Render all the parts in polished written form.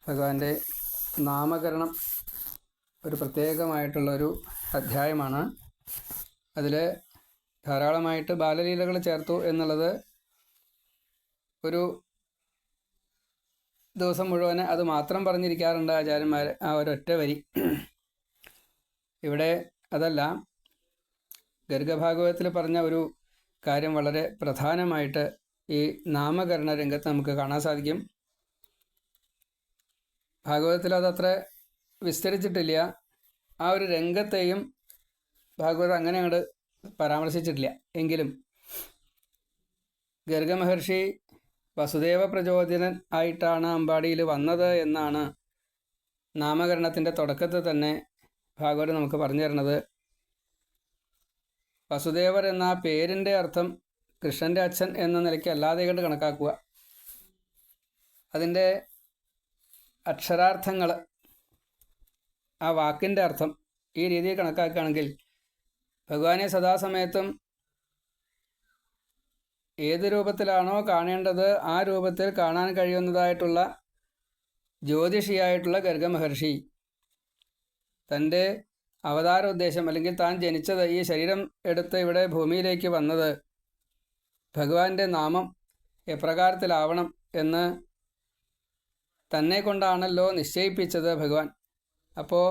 ഭഗവാന്റെ നാമകരണം ഒരു പ്രത്യേകമായിട്ടുള്ളൊരു അധ്യായമാണ്. അതിൽ ധാരാളമായിട്ട് ബാലലീലകൾ ചേർത്തു എന്നുള്ളത് ഒരു ദിവസം മുഴുവൻ അത് മാത്രം പറഞ്ഞിരിക്കാറുണ്ട് ആചാര്യന്മാർ, ആ ഒരൊറ്റ വരി. ഇവിടെ അതല്ല, ഗർഗഭാഗവതത്തിൽ പറഞ്ഞ ഒരു കാര്യം വളരെ പ്രധാനമായിട്ട് ഈ നാമകരണ രംഗത്ത് നമുക്ക് കാണാൻ സാധിക്കും. ഭാഗവതത്തിൽ അതത്ര വിസ്തരിച്ചിട്ടില്ല, ആ ഒരു രംഗത്തെയും ഭാഗവതം അങ്ങനെ അങ്ങോട്ട് പരാമർശിച്ചിട്ടില്ല. എങ്കിലും ഗർഗമഹർഷി വസുദേവ പ്രചോദനൻ ആയിട്ടാണ് അമ്പാടിയിൽ വന്നത് എന്നാണ് നാമകരണത്തിൻ്റെ തുടക്കത്തിൽ തന്നെ ഭാഗവതം നമുക്ക് പറഞ്ഞു തരുന്നത്. വസുദേവർ എന്ന പേരിൻ്റെ അർത്ഥം കൃഷ്ണൻ്റെ അച്ഛൻ എന്ന നിലയ്ക്ക് അല്ലാതെ കൊണ്ട് കണക്കാക്കുക. അതിൻ്റെ അക്ഷരാർത്ഥങ്ങൾ, ആ വാക്കിൻ്റെ അർത്ഥം ഈ രീതിയിൽ കണക്കാക്കുകയാണെങ്കിൽ ഭഗവാനെ സദാസമയത്തും ഏത് രൂപത്തിലാണോ കാണേണ്ടത് ആ രൂപത്തിൽ കാണാൻ കഴിയുന്നതായിട്ടുള്ള ജ്യോതിഷിയായിട്ടുള്ള ഗർഗമഹർഷി തൻ്റെ അവതാര ഉദ്ദേശം, അല്ലെങ്കിൽ താൻ ജനിച്ചത്, ഈ ശരീരം എടുത്ത് ഇവിടെ ഭൂമിയിലേക്ക് വന്നത് ഭഗവാന്റെ നാമം എപ്രകാരത്തിലാവണം എന്ന് തന്നെ കൊണ്ടാണല്ലോ നിശ്ചയിപ്പിച്ചത് ഭഗവാൻ. അപ്പോൾ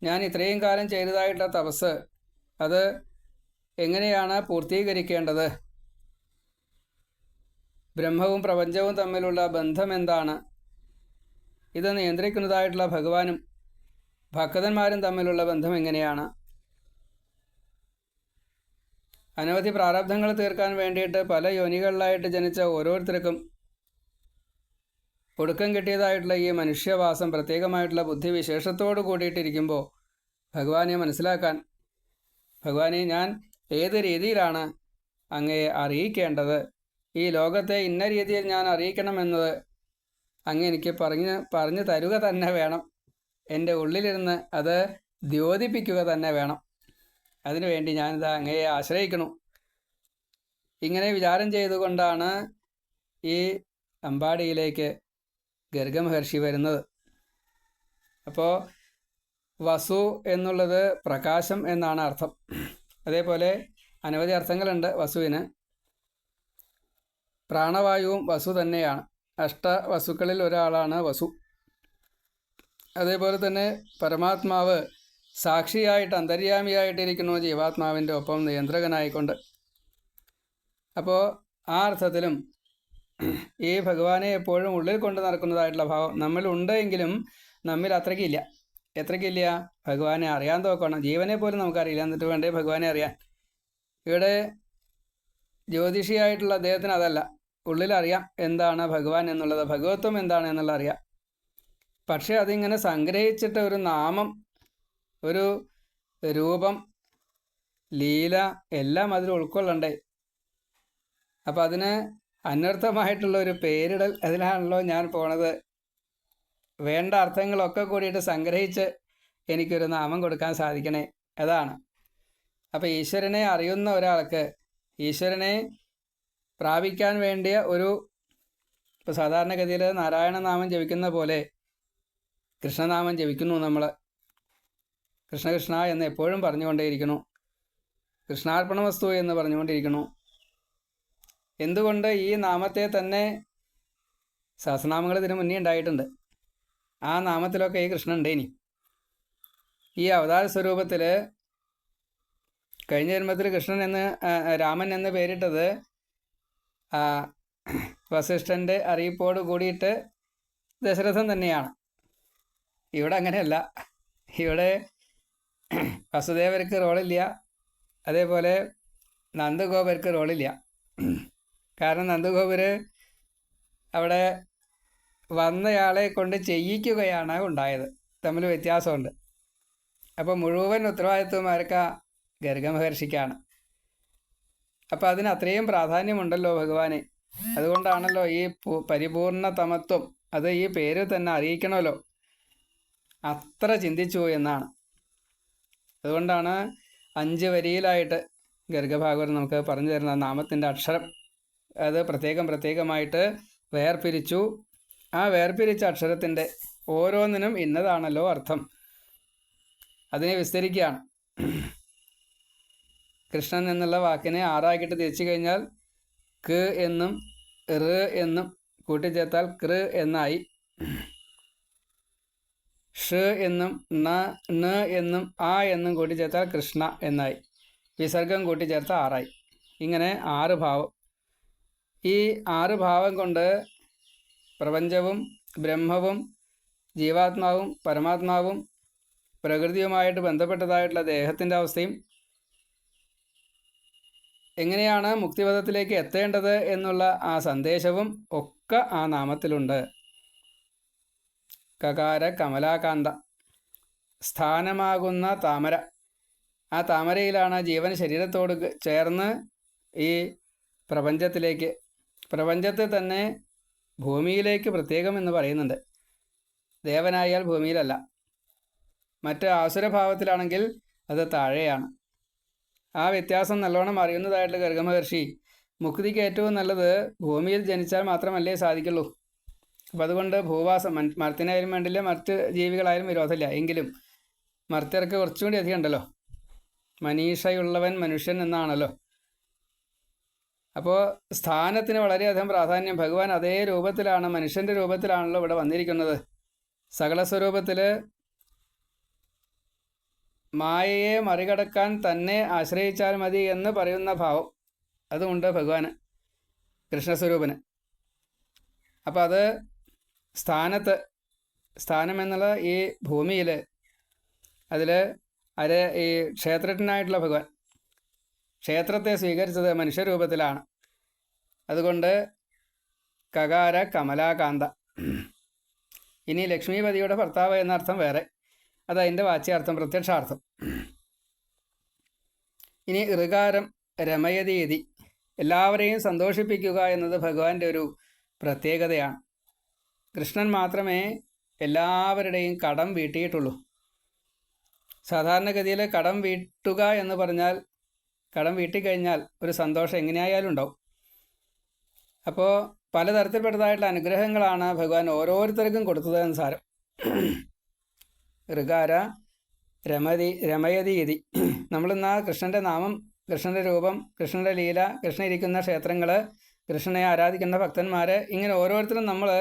ഞാൻ ഇത്രയും കാലം ചെയ്തതായിട്ടുള്ള തപസ് അത് എങ്ങനെയാണ് പൂർത്തീകരിക്കേണ്ടത്, ബ്രഹ്മവും പ്രപഞ്ചവും തമ്മിലുള്ള ബന്ധം എന്താണ്, ഇത് നിയന്ത്രിക്കുന്നതായിട്ടുള്ള ഭഗവാനും ഭക്തന്മാരും തമ്മിലുള്ള ബന്ധം എങ്ങനെയാണ്, അനവധി പ്രാരബ്ധങ്ങൾ തീർക്കാൻ വേണ്ടിയിട്ട് പല യോനികളിലായിട്ട് ജനിച്ച ഓരോരുത്തർക്കും ഒടുക്കം കിട്ടിയതായിട്ടുള്ള ഈ മനുഷ്യവാസം പ്രത്യേകമായിട്ടുള്ള ബുദ്ധിവിശേഷത്തോട് കൂടിയിട്ടിരിക്കുമ്പോൾ ഭഗവാനെ മനസ്സിലാക്കാൻ, ഭഗവാനെ ഞാൻ ഏത് രീതിയിലാണ് അങ്ങയെ അറിയിക്കേണ്ടത്, ഈ ലോകത്തെ ഇന്ന രീതിയിൽ ഞാൻ അറിയിക്കണമെന്നത് അങ്ങ് എനിക്ക് പറഞ്ഞു തരുക തന്നെ വേണം, എൻ്റെ ഉള്ളിലിരുന്ന് അത് ദ്യോതിപ്പിക്കുക തന്നെ വേണം, അതിനുവേണ്ടി ഞാനിത് അങ്ങയെ ആശ്രയിക്കണു. ഇങ്ങനെ വിചാരം ചെയ്തുകൊണ്ടാണ് ഈ അമ്പാടിയിലേക്ക് ഗർഗമഹർഷി വരുന്നത്. അപ്പോൾ വസു എന്നുള്ളത് പ്രകാശം എന്നാണ് അർത്ഥം. അതേപോലെ അനവധി അർത്ഥങ്ങളുണ്ട് വസുവിന്. പ്രാണവായുവും വസു തന്നെയാണ്, അഷ്ടവസുക്കളിൽ ഒരാളാണ് വസു. അതേപോലെ തന്നെ പരമാത്മാവ് സാക്ഷിയായിട്ട് അന്തര്യാമിയായിട്ടിരിക്കുന്നു ജീവാത്മാവിൻ്റെ ഒപ്പം നിയന്ത്രകനായിക്കൊണ്ട്. അപ്പോൾ ആ അർത്ഥത്തിലും ഈ ഭഗവാനെ എപ്പോഴും ഉള്ളിൽ കൊണ്ട് നടക്കുന്നതായിട്ടുള്ള ഭാവം നമ്മളുണ്ട് എങ്കിലും നമ്മിൽ എത്രയ്ക്കില്ല ഭഗവാനെ അറിയാൻ നോക്കണം. ജീവനെ പോലും നമുക്കറിയില്ല, എന്നിട്ട് വേണ്ടേ ഭഗവാനെ അറിയാൻ. ഇവിടെ ജ്യോതിഷിയായിട്ടുള്ള അദ്ദേഹത്തിന് അതല്ല, ഉള്ളിലറിയാം എന്താണ് ഭഗവാൻ എന്നുള്ളത്, ഭഗവത്വം എന്താണ് എന്നുള്ളത് അറിയാം. പക്ഷേ അതിങ്ങനെ സംഗ്രഹിച്ചിട്ട് ഒരു നാമം, ഒരു രൂപം, ലീല എല്ലാം അതിൽ ഉൾക്കൊള്ളണ്ടേ. അപ്പം അതിന് അനർത്ഥമായിട്ടുള്ള ഒരു പേരിടൽ അതിലാണല്ലോ ഞാൻ പോണത്. വേണ്ട അർത്ഥങ്ങളൊക്കെ കൂടിയിട്ട് സംഗ്രഹിച്ച് എനിക്കൊരു നാമം കൊടുക്കാൻ സാധിക്കണേ, അതാണ്. അപ്പം ഈശ്വരനെ അറിയുന്ന ഒരാൾക്ക് ഈശ്വരനെ പ്രാപിക്കാൻ വേണ്ടിയ ഒരു, ഇപ്പോൾ സാധാരണഗതിയിൽ നാരായണനാമം ജപിക്കുന്ന പോലെ കൃഷ്ണനാമം ജപിക്കുന്നു നമ്മൾ. കൃഷ്ണ കൃഷ്ണ എന്ന് എപ്പോഴും പറഞ്ഞുകൊണ്ടേയിരിക്കുന്നു, കൃഷ്ണാർപ്പണ വസ്തു എന്ന് പറഞ്ഞുകൊണ്ടിരിക്കുന്നു. എന്തുകൊണ്ട് ഈ നാമത്തെ തന്നെ സഹസ്രനാമങ്ങൾ ഇതിനു മുന്നേ ഉണ്ടായിട്ടുണ്ട്, ആ നാമത്തിലൊക്കെ ഈ കൃഷ്ണൻ ഉണ്ടേനി. ഈ അവതാര സ്വരൂപത്തിൽ കഴിഞ്ഞ ജന്മത്തിൽ കൃഷ്ണൻ എന്ന് രാമൻ എന്ന് പേരിട്ടത് വസിഷ്ഠൻ്റെ അറിയിപ്പോട് കൂടിയിട്ട് ദശരഥൻ തന്നെയാണ്. ഇവിടെ അങ്ങനെയല്ല, ഇവിടെ വസുദേവർക്ക് റോളില്ല, അതേപോലെ നന്ദഗോപർക്ക് റോളില്ല. കാരണം നന്ദഗോപർ അവിടെ വന്നയാളെ കൊണ്ട് ചെയ്യിക്കുകയാണ് ഉണ്ടായത്, തമ്മിൽ വ്യത്യാസമുണ്ട്. അപ്പോൾ മുഴുവൻ ഉത്തരവാദിത്വം ആർക്കാ? ഗർഗമഹർഷിക്കാണ്. അപ്പോൾ അതിന് അത്രയും പ്രാധാന്യമുണ്ടല്ലോ ഭഗവാനെ. അതുകൊണ്ടാണല്ലോ ഈ പരിപൂർണ തമത്വം അത് ഈ പേര് തന്നെ അറിയിക്കണമല്ലോ, അത്ര ചിന്തിച്ചു എന്നാണ്. അതുകൊണ്ടാണ് 5 വരിയിലായിട്ട് ഗർഗഭാഗവതം നമുക്ക് പറഞ്ഞു തരുന്ന നാമത്തിൻ്റെ അക്ഷരം അത് പ്രത്യേകമായിട്ട് വേർപിരിച്ചു ആ വേർപിരിച്ച അക്ഷരത്തിൻ്റെ ഓരോന്നിനും ഇന്നതാണല്ലോ അർത്ഥം. അതിനെ വിസ്തരിക്കുകയാണ്. കൃഷ്ണൻ എന്നുള്ള വാക്കിനെ 6ആക്കിയിട്ട് തിരിച്ചു കഴിഞ്ഞാൽ ക് എന്നും ഋ എന്നും കൂട്ടിച്ചേർത്താൽ കൃ എന്നായി. ഷ് എന്നും ന എന്നും ആ എന്നും കൂട്ടിച്ചേർത്താൽ കൃഷ്ണ എന്നായി. വിസർഗം കൂട്ടിച്ചേർത്ത 6ആയി. ഇങ്ങനെ 6 ഭാവം. ഈ 6 ഭാവം കൊണ്ട് പ്രപഞ്ചവും ബ്രഹ്മവും ജീവാത്മാവും പരമാത്മാവും പ്രകൃതിയുമായിട്ട് ബന്ധപ്പെട്ടതായിട്ടുള്ള ദേഹത്തിൻ്റെ അവസ്ഥയും എങ്ങനെയാണ് മുക്തിപഥത്തിലേക്ക് എത്തേണ്ടത് എന്നുള്ള ആ സന്ദേശവും ഒക്കെ ആ നാമത്തിലുണ്ട്. കകാര കമലാകാന്ത, സ്ഥാനമാകുന്ന താമര. ആ താമരയിലാണ് ജീവൻ ശരീരത്തോട് ചേർന്ന് ഈ പ്രപഞ്ചത്തിലേക്ക്, പ്രപഞ്ചത്തെ തന്നെ ഭൂമിയിലേക്ക് പ്രത്യേകം എന്ന് പറയുന്നുണ്ട്. ദേവനായാൽ ഭൂമിയിലല്ല, മറ്റ് ആസുരഭാവത്തിലാണെങ്കിൽ അത് താഴെയാണ്. ആ വ്യത്യാസം നല്ലോണം അറിയുന്നതായിട്ടുള്ള ഗർഗമഹർഷി മുക്തിക്ക് ഏറ്റവും നല്ലത് ഭൂമിയിൽ ജനിച്ചാൽ മാത്രമല്ലേ സാധിക്കുള്ളൂ. അപ്പം അതുകൊണ്ട് ഭൂവാസം, മർത്യനായാലും വേണ്ടില്ല, മറ്റ് ജീവികളായാലും വിരോധമില്ല. എങ്കിലും മർത്യർക്ക് കുറച്ചുകൂടി അധികം ഉണ്ടല്ലോ. മനീഷയുള്ളവൻ മനുഷ്യൻ എന്നാണല്ലോ. അപ്പോൾ സ്ഥാനത്തിന് വളരെയധികം പ്രാധാന്യം. ഭഗവാൻ അതേ രൂപത്തിലാണ്, മനുഷ്യൻ്റെ രൂപത്തിലാണല്ലോ ഇവിടെ വന്നിരിക്കുന്നത്. സകല സ്വരൂപത്തിൽ മായയെ മറികടക്കാൻ തന്നെ ആശ്രയിച്ചാൽ മതി എന്ന് പറയുന്ന ഭാവം അതുമുണ്ട് ഭഗവാന്, കൃഷ്ണസ്വരൂപന്. അപ്പോൾ അത് സ്ഥാനത്ത്, സ്ഥാനം എന്നുള്ള ഈ ഭൂമിയിൽ, അതിൽ ഈ ക്ഷേത്രജ്ഞനായിട്ടുള്ള ഭഗവാൻ ക്ഷേത്രത്തെ സ്വീകരിച്ചത് മനുഷ്യരൂപത്തിലാണ്. അതുകൊണ്ട് കകാര കമലാകാന്ത. ഇനി ലക്ഷ്മീപതിയുടെ ഭർത്താവ് എന്നർത്ഥം വേറെ, അതതിൻ്റെ വാച്യാർത്ഥം, പ്രത്യക്ഷാർത്ഥം. ഇനി ഋകാരം രമയതീതി, എല്ലാവരെയും സന്തോഷിപ്പിക്കുക എന്നത് ഭഗവാന്റെ ഒരു പ്രത്യേകതയാണ്. കൃഷ്ണൻ മാത്രമേ എല്ലാവരുടെയും കടം വീട്ടിയിട്ടുള്ളൂ. സാധാരണഗതിയിൽ കടം വീട്ടുക എന്ന് പറഞ്ഞാൽ, കടം വീട്ടിക്കഴിഞ്ഞാൽ ഒരു സന്തോഷം എങ്ങനെയായാലും ഉണ്ടാവും. അപ്പോൾ പലതരത്തിൽപ്പെട്ടതായിട്ടുള്ള അനുഗ്രഹങ്ങളാണ് ഭഗവാൻ ഓരോരുത്തർക്കും കൊടുത്തത് എന്ന് സാരം. ഋകാര രമയതീതി. നമ്മളിന്ന് കൃഷ്ണൻ്റെ നാമം, കൃഷ്ണൻ്റെ രൂപം, കൃഷ്ണൻ്റെ ലീല, കൃഷ്ണൻ ഇരിക്കുന്ന ക്ഷേത്രങ്ങൾ, കൃഷ്ണനെ ആരാധിക്കുന്ന ഭക്തന്മാർ, ഇങ്ങനെ ഓരോരുത്തരും നമ്മൾ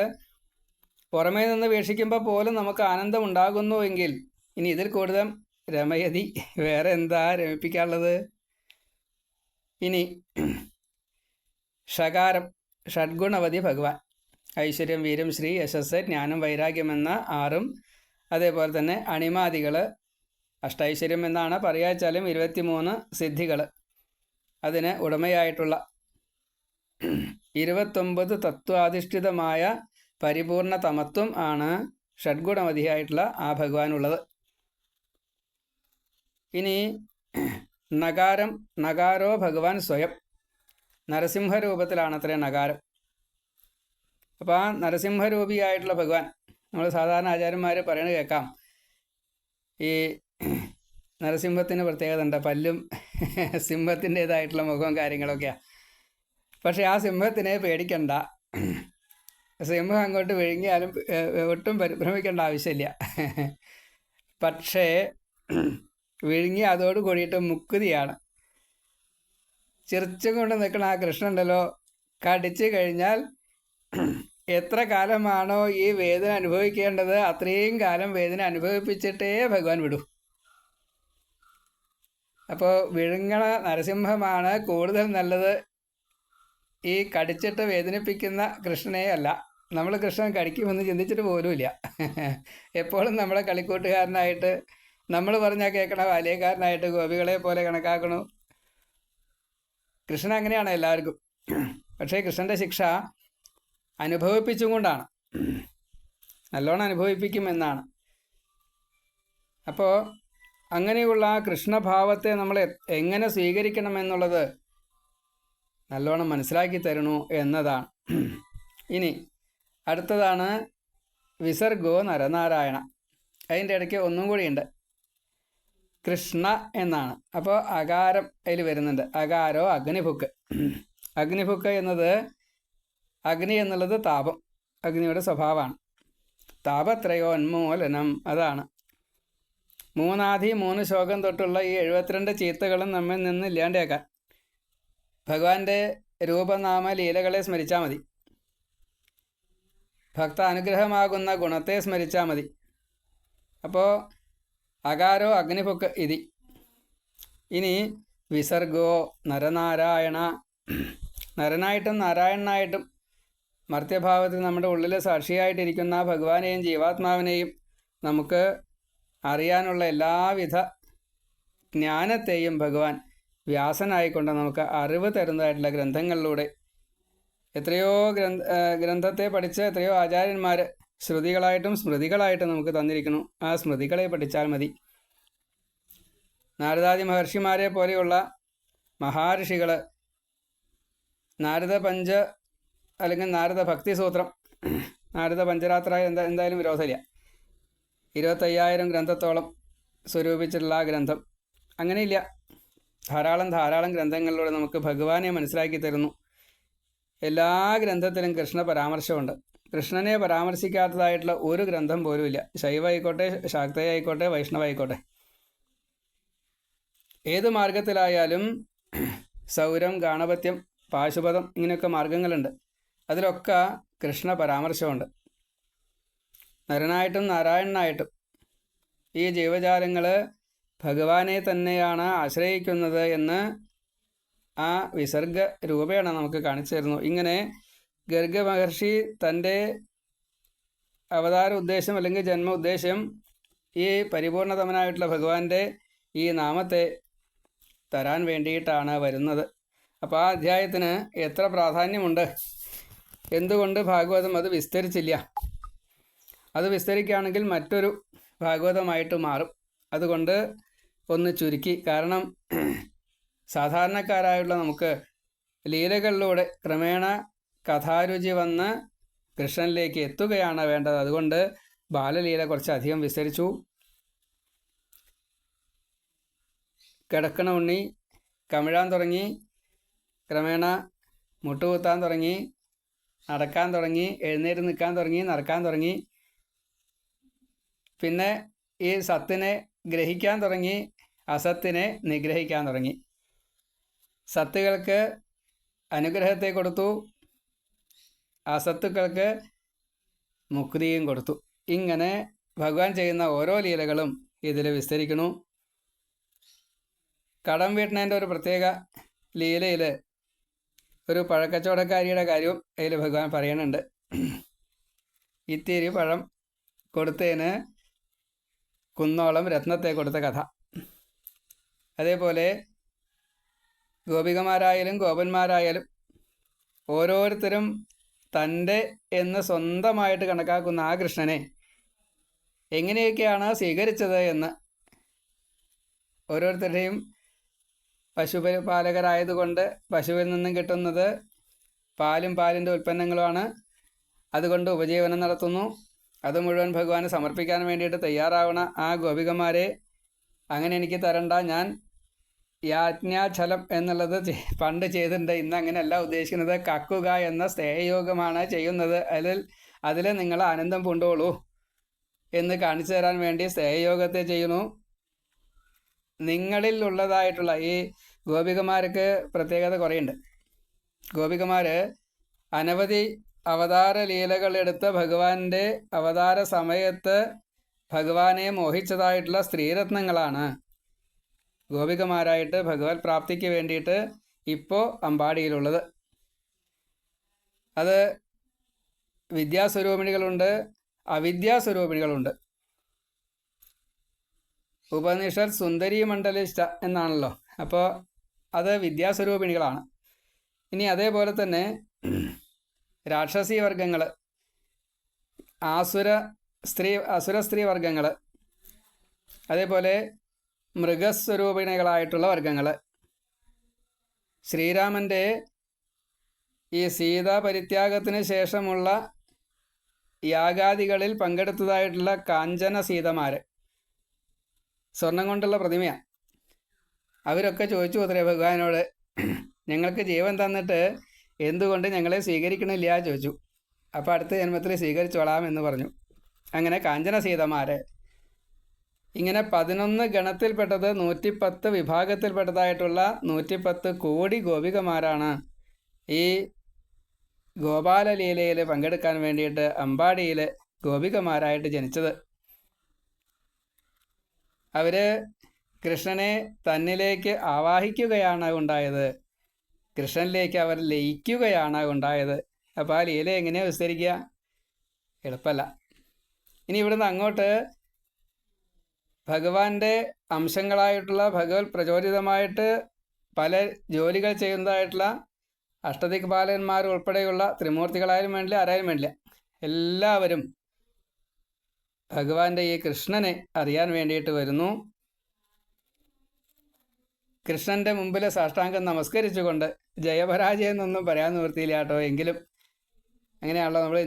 പുറമേ നിന്ന് വീക്ഷിക്കുമ്പോൾ പോലും നമുക്ക് ആനന്ദം ഉണ്ടാകുന്നുവെങ്കിൽ ഇനി ഇതിൽ കൂടുതൽ രമയതി വേറെ എന്താ രമിപ്പിക്കാനുള്ളത്? ഇനി ഷകാരം, ഷഡ്ഗുണവതി ഭഗവാൻ. ഐശ്വര്യം, വീര്യം, ശ്രീ, യശസ്, ജ്ഞാനം, വൈരാഗ്യം എന്ന 6ഉം, അതേപോലെ തന്നെ അണിമാദികൾ, അഷ്ടൈശ്വര്യം എന്നാണ് പറയാച്ചാലും 23 സിദ്ധികൾ, അതിന് ഉടമയായിട്ടുള്ള 29 തത്വാധിഷ്ഠിതമായ പരിപൂർണ തമത്വം ആണ് ഷഡ്ഗുണവതിയായിട്ടുള്ള ആ ഭഗവാനുള്ളത്. ഇനി നകാരം, നകാരോ ഭഗവാൻ സ്വയം, നരസിംഹരൂപത്തിലാണത്രേ നകാരം. അപ്പോൾ ആ നരസിംഹരൂപിയായിട്ടുള്ള ഭഗവാൻ, നമ്മൾ സാധാരണ ആചാര്യന്മാർ പറയണത് കേൾക്കാം, ഈ നരസിംഹത്തിന് പ്രത്യേകത ഉണ്ട്, പല്ലും സിംഹത്തിൻ്റേതായിട്ടുള്ള മുഖവും കാര്യങ്ങളൊക്കെയാണ്. പക്ഷേ ആ സിംഹത്തിനെ പേടിക്കണ്ട, സിംഹം അങ്ങോട്ട് വിഴുങ്ങിയാലും ഒട്ടും പരിഭ്രമിക്കേണ്ട ആവശ്യമില്ല. പക്ഷേ വിഴുങ്ങി അതോട് കൂടിയിട്ട് മുക്കുതിയാണ്. ചിരിച്ചും കൊണ്ട് നിൽക്കണ ആ കൃഷ്ണനുണ്ടല്ലോ, കടിച്ചു കഴിഞ്ഞാൽ എത്ര കാലമാണോ ഈ വേദന അനുഭവിക്കേണ്ടത് അത്രയും കാലം വേദന അനുഭവിപ്പിച്ചിട്ടേ ഭഗവാൻ വിടൂ. അപ്പോൾ വിഴുങ്ങണ നരസിംഹമാണ് കൂടുതൽ നല്ലത്, ഈ കടിച്ചിട്ട് വേദനിപ്പിക്കുന്ന കൃഷ്ണനെ അല്ല. നമ്മൾ കൃഷ്ണൻ കടിക്കുമെന്ന് ചിന്തിച്ചിട്ട് പോലുമില്ല. എപ്പോഴും നമ്മളെ കളിക്കൂട്ടുകാരനായിട്ട്, നമ്മൾ പറഞ്ഞാൽ കേൾക്കണ ബാല്യക്കാരനായിട്ട് ഗോപികളെ പോലെ കണക്കാക്കണു. കൃഷ്ണൻ അങ്ങനെയാണ് എല്ലാവർക്കും. പക്ഷേ കൃഷ്ണൻ്റെ ശിക്ഷ അനുഭവിപ്പിച്ചും കൊണ്ടാണ്, നല്ലോണം അനുഭവിപ്പിക്കുമെന്നാണ്. അപ്പോൾ അങ്ങനെയുള്ള ആ കൃഷ്ണഭാവത്തെ നമ്മൾ എങ്ങനെ സ്വീകരിക്കണമെന്നുള്ളത് നല്ലോണം മനസ്സിലാക്കി തരണു എന്നതാണ്. ഇനി അടുത്തതാണ് വിസർഗോ നരനാരായണ. അതിൻ്റെ ഇടയ്ക്ക് ഒന്നും കൂടിയുണ്ട്, കൃഷ്ണ എന്നാണ്. അപ്പോൾ അകാരം അതിൽ വരുന്നുണ്ട്, അകാരോ അഗ്നിഭുക്ക്. അഗ്നിഭുക്ക് എന്നത്, അഗ്നി എന്നുള്ളത് താപം, അഗ്നിയുടെ സ്വഭാവമാണ്. താപത്രയോന്മൂലനം അതാണ്. 3 ശ്ലോകം തൊട്ടുള്ള ഈ 72 ചീത്തകളും നമ്മിൽ നിന്ന് ഇല്ലാണ്ടാക്കാൻ ഭഗവാന്റെ രൂപനാമ ലീലകളെ സ്മരിച്ചാൽ മതി. ഭക്ത അനുഗ്രഹമാകുന്ന ഗുണത്തെ സ്മരിച്ചാൽ മതി. അപ്പോൾ അകാരോ അഗ്നിപുക്ക് ഇതി. ഇനി വിസർഗോ നരനാരായണ. നരനായിട്ടും നാരായണനായിട്ടും മർത്യഭാവത്തിൽ നമ്മുടെ ഉള്ളിൽ സാക്ഷിയായിട്ടിരിക്കുന്ന ഭഗവാനെയും ജീവാത്മാവിനെയും നമുക്ക് അറിയാനുള്ള എല്ലാവിധ ജ്ഞാനത്തെയും ഭഗവാൻ വ്യാസനായിക്കൊണ്ട് നമുക്ക് അറിവ് തരുന്നതായിട്ടുള്ള ഗ്രന്ഥങ്ങളിലൂടെ എത്രയോ ഗ്രന്ഥത്തെ പഠിച്ച് എത്രയോ ആചാര്യന്മാർ ശ്രുതികളായിട്ടും സ്മൃതികളായിട്ടും നമുക്ക് തന്നിരിക്കുന്നു. ആ സ്മൃതികളെ പഠിച്ചാൽ മതി. നാരദാദി മഹർഷിമാരെ പോലെയുള്ള മഹാഋഷികൾ നാരദ പഞ്ച അല്ലെങ്കിൽ നാരദ ഭക്തി സൂത്രം, നാരദ പഞ്ചരാത്ര എന്തായാലും വിരോധമില്ല. 25,000 ഗ്രന്ഥത്തോളം സ്വരൂപിച്ചിട്ടുള്ള ആ ഗ്രന്ഥം അങ്ങനെയില്ല. ധാരാളം ഗ്രന്ഥങ്ങളിലൂടെ നമുക്ക് ഭഗവാനെ മനസ്സിലാക്കി തരുന്നു. എല്ലാ ഗ്രന്ഥത്തിലും കൃഷ്ണ പരാമർശമുണ്ട്. കൃഷ്ണനെ പരാമർശിക്കാത്തതായിട്ടുള്ള ഒരു ഗ്രന്ഥം പോലുമില്ല. ശൈവ ആയിക്കോട്ടെ, ശാക്തയായിക്കോട്ടെ, വൈഷ്ണവായിക്കോട്ടെ, ഏത് മാർഗത്തിലായാലും സൗരം, ഗാണപത്യം, പാശുപതം ഇങ്ങനെയൊക്കെ മാർഗങ്ങളുണ്ട്. അതിലൊക്കെ കൃഷ്ണ പരാമർശമുണ്ട്. നരനായിട്ടും നാരായണനായിട്ടും ഈ ജീവജാലങ്ങൾ ഭഗവാനെ തന്നെയാണ് ആശ്രയിക്കുന്നത് എന്ന് ആ വിസർഗ രൂപേണ നമുക്ക് കാണിച്ചു തരുന്നു. ഇങ്ങനെ ഗർഗ മഹർഷി തൻ്റെ അവതാര ഉദ്ദേശം അല്ലെങ്കിൽ ജന്മ ഉദ്ദേശം ഈ പരിപൂർണതമനായിട്ടുള്ള ഭഗവാന്റെ ഈ നാമത്തെ തരാൻ വേണ്ടിയിട്ടാണ് വരുന്നത്. അപ്പോൾ ആ അധ്യായത്തിന് എത്ര പ്രാധാന്യമുണ്ട്, എന്തുകൊണ്ട് ഭാഗവതം അത് വിസ്തരിച്ചില്ല? അത് വിസ്തരിക്കുകയാണെങ്കിൽ മറ്റൊരു ഭാഗവതമായിട്ട് മാറും. അതുകൊണ്ട് ഒന്ന് ചുരുക്കി. കാരണം സാധാരണക്കാരായുള്ള നമുക്ക് ലീലകളിലൂടെ ക്രമേണ കഥാരുചി വന്ന് കൃഷ്ണനിലേക്ക് എത്തുകയാണ് വേണ്ടത്. അതുകൊണ്ട് ബാലലീല കുറച്ചധികം വിസ്തരിച്ചു. കിടക്കണ ഉണ്ണി കമിഴാൻ തുടങ്ങി, ക്രമേണ മുട്ടുകുത്താൻ തുടങ്ങി, നടക്കാൻ തുടങ്ങി, എഴുന്നേറ്റ് നിൽക്കാൻ തുടങ്ങി, നടക്കാൻ തുടങ്ങി. പിന്നെ ഈ സത്തിനെ ഗ്രഹിക്കാൻ തുടങ്ങി, അസത്തിനെ നിഗ്രഹിക്കാൻ തുടങ്ങി. സത്തുകൾക്ക് അനുഗ്രഹത്തെ കൊടുത്തു, അസത്തുക്കൾക്ക് മുക്തിയും കൊടുത്തു. ഇങ്ങനെ ഭഗവാൻ ചെയ്യുന്ന ഓരോ ലീലകളും ഇതിൽ വിസ്തരിക്കുന്നു. കടം വീട്ടണേൻ്റെ ഒരു പ്രത്യേക ലീലയിൽ ഒരു പഴക്കച്ചവടക്കാരിയുടെ കാര്യവും അതിൽ ഭഗവാൻ പറയുന്നുണ്ട്. ഇത്തിരി പഴം കൊടുത്തതിന് കുന്നോളം രത്നത്തെ കൊടുത്ത കഥ. അതേപോലെ ഗോപികമാരായാലും ഗോപന്മാരായാലും ഓരോരുത്തരും തൻ്റെ എന്ന് സ്വന്തമായിട്ട് കണക്കാക്കുന്ന ആ കൃഷ്ണനെ എങ്ങനെയൊക്കെയാണ് സ്വീകരിച്ചത് എന്ന് ഓരോരുത്തരുടെയും പശുപാലകരായതുകൊണ്ട് പശുവിൽ നിന്നും കിട്ടുന്നത് പാലും പാലിൻ്റെ ഉൽപ്പന്നങ്ങളുമാണ്. അതുകൊണ്ട് ഉപജീവനം നടത്തുന്നു. അത് മുഴുവൻ ഭഗവാന് സമർപ്പിക്കാൻ വേണ്ടിയിട്ട് തയ്യാറാവണ ആ ഗോപികമാരെ അങ്ങനെ എനിക്ക് തരണ്ട, ഞാൻ യാജ്ഞാചലം എന്നുള്ളത് പണ്ട് ചെയ്തിട്ടുണ്ട്, ഇന്ന് അങ്ങനെയല്ല ഉദ്ദേശിക്കുന്നത്, കക്കുക എന്ന സ്നേഹയോഗമാണ് ചെയ്യുന്നത്, അതിൽ നിങ്ങൾ ആനന്ദം പൂണ്ടോളൂ എന്ന് കാണിച്ചു തരാൻ വേണ്ടി സ്നേഹയോഗത്തെ ചെയ്യുന്നു. നിങ്ങളിൽ ഉള്ളതായിട്ടുള്ള ഈ ഗോപികമാർക്ക് പ്രത്യേകത കുറേയുണ്ട്. ഗോപികമാർ അനവധി അവതാര ലീലകളെടുത്ത ഭഗവാന്റെ അവതാര സമയത്ത് ഭഗവാനെ മോഹിച്ചതായിട്ടുള്ള സ്ത്രീരത്നങ്ങളാണ് ഗോപികമാരായിട്ട് ഭഗവത് പ്രാപ്തിക്ക് വേണ്ടിയിട്ട് ഇപ്പോൾ അമ്പാടിയിലുള്ളത്. അത് വിദ്യാസ്വരൂപിണികളുണ്ട്, അവിദ്യാസ്വരൂപിണികളുണ്ട്. ഉപനിഷത്ത് സുന്ദരി മണ്ഡലിഷ്ട എന്നാണല്ലോ. അപ്പോൾ അത് വിദ്യാസ്വരൂപിണികളാണ്. ഇനി അതേപോലെ തന്നെ രാക്ഷസീ വർഗങ്ങൾ, അസുര സ്ത്രീ വർഗങ്ങൾ, അതേപോലെ മൃഗസ്വരൂപിണികളായിട്ടുള്ള വർഗങ്ങൾ. ശ്രീരാമൻ്റെ ഈ സീതാ പരിത്യാഗത്തിന് ശേഷമുള്ള യാഗാദികളിൽ പങ്കെടുത്തതായിട്ടുള്ള കാഞ്ചന സീതമാർ, സ്വർണം കൊണ്ടുള്ള പ്രതിമയാണ്. അവരൊക്കെ ചോദിച്ചു അത്രേ ഭഗവാനോട്, ഞങ്ങൾക്ക് ജീവൻ തന്നിട്ട് എന്തുകൊണ്ട് ഞങ്ങളെ സ്വീകരിക്കണില്ല ചോദിച്ചു. അപ്പോൾ അടുത്ത ജന്മത്തിൽ സ്വീകരിച്ചോളാം എന്ന് പറഞ്ഞു. അങ്ങനെ കാഞ്ചന സീതമാർ ഇങ്ങനെ 11 ഗണത്തിൽപ്പെട്ടത് 110 വിഭാഗത്തിൽപ്പെട്ടതായിട്ടുള്ള 110 കോടി ഗോപികമാരാണ് ഈ ഗോപാലലീലയിൽ പങ്കെടുക്കാൻ വേണ്ടിയിട്ട് അമ്പാടിയിൽ ഗോപികമാരായിട്ട് ജനിച്ചത്. അവർ കൃഷ്ണനെ തന്നിലേക്ക് ആവാഹിക്കുകയാണ് ഉണ്ടായത്, കൃഷ്ണനിലേക്ക് അവർ ലയിക്കുകയാണ് ഉണ്ടായത്. അപ്പോൾ ആ ലീല എങ്ങനെയാണ് വിസ്തരിക്കുക? എളുപ്പമല്ല. ഇനി ഇവിടുന്ന് അങ്ങോട്ട് ഭഗവാന്റെ അംശങ്ങളായിട്ടുള്ള ഭഗവത് പ്രചോദിതമായിട്ട് പല ജോലികൾ ചെയ്യുന്നതായിട്ടുള്ള അഷ്ടദിക്പാലകന്മാർ ഉൾപ്പെടെയുള്ള ത്രിമൂർത്തികളായാലും വേണ്ടില്ല, ആരായാലും വേണ്ടില്ല, എല്ലാവരും ഭഗവാന്റെ ഈ കൃഷ്ണനെ അറിയാൻ വേണ്ടിയിട്ട് വരുന്നു. കൃഷ്ണൻ്റെ മുമ്പിൽ സാഷ്ടാംഗം നമസ്കരിച്ചുകൊണ്ട് ജയപരാജയം എന്നൊന്നും പറയാൻ നിവൃത്തിയില്ല കേട്ടോ. എങ്കിലും അങ്ങനെയാണല്ലോ നമ്മൾ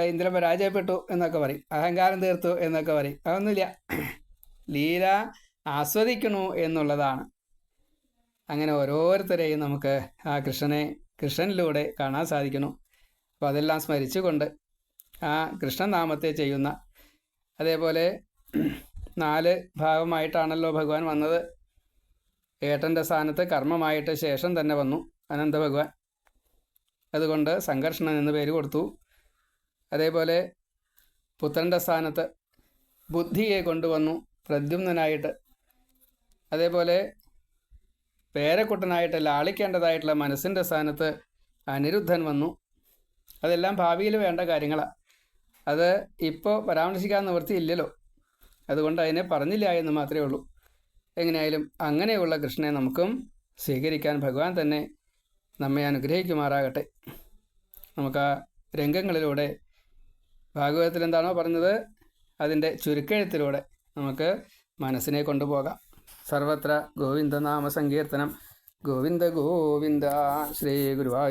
ഇന്ദ്രൻ പരാജയപ്പെട്ടു എന്നൊക്കെ പറയും, അഹങ്കാരം തീർത്തു എന്നൊക്കെ പറയും. അതൊന്നുമില്ല, ലീല ആസ്വദിക്കണു എന്നുള്ളതാണ്. അങ്ങനെ ഓരോരുത്തരെയും നമുക്ക് ആ കൃഷ്ണനിലൂടെ കാണാൻ സാധിക്കുന്നു. അപ്പോൾ അതെല്ലാം സ്മരിച്ചുകൊണ്ട് ആ കൃഷ്ണനാമത്തെ ചെയ്യുന്ന, അതേപോലെ 4 ഭാഗമായിട്ടാണല്ലോ ഭഗവാൻ വന്നത്. ഏട്ടൻ്റെ സ്ഥാനത്ത് കർമ്മമായിട്ട് ശേഷം തന്നെ വന്നു അനന്ത ഭഗവാൻ. അതുകൊണ്ട് സംഘർഷണൻ എന്ന് പേര് കൊടുത്തു. അതേപോലെ പുത്രൻ്റെ സ്ഥാനത്ത് ബുദ്ധിയെ കൊണ്ടുവന്നു പ്രദ്യുമ്നനായിട്ട്. അതേപോലെ പേരക്കുട്ടനായിട്ട് ലാളിക്കേണ്ടതായിട്ടുള്ള മനസ്സിൻ്റെ സ്ഥാനത്ത് അനിരുദ്ധൻ വന്നു. അതെല്ലാം ഭാവിയിൽ വേണ്ട കാര്യങ്ങളാണ്. അത് ഇപ്പോൾ പരാമർശിക്കാൻ നിവൃത്തിയില്ലല്ലോ, അതുകൊണ്ട് അതിനെ പറഞ്ഞില്ല എന്ന് മാത്രമേ ഉള്ളൂ. എങ്ങനെയായാലും അങ്ങനെയുള്ള കൃഷ്ണനെ നമുക്കും സ്വീകരിക്കാൻ ഭഗവാൻ തന്നെ നമ്മെ അനുഗ്രഹിക്കുമാറാകട്ടെ. നമുക്ക് ആ രംഗങ്ങളിലൂടെ ഭാഗവതത്തിൽ എന്താണോ പറഞ്ഞത് അതിൻ്റെ ചുരുക്കെഴുത്തിലൂടെ നമുക്ക് മനസ്സിനെ കൊണ്ടുപോകാം. സർവത്ര ഗോവിന്ദനാമ സങ്കീർത്തനം. ഗോവിന്ദ ഗോവിന്ദ. ശ്രീ ഗുരുവായൂർ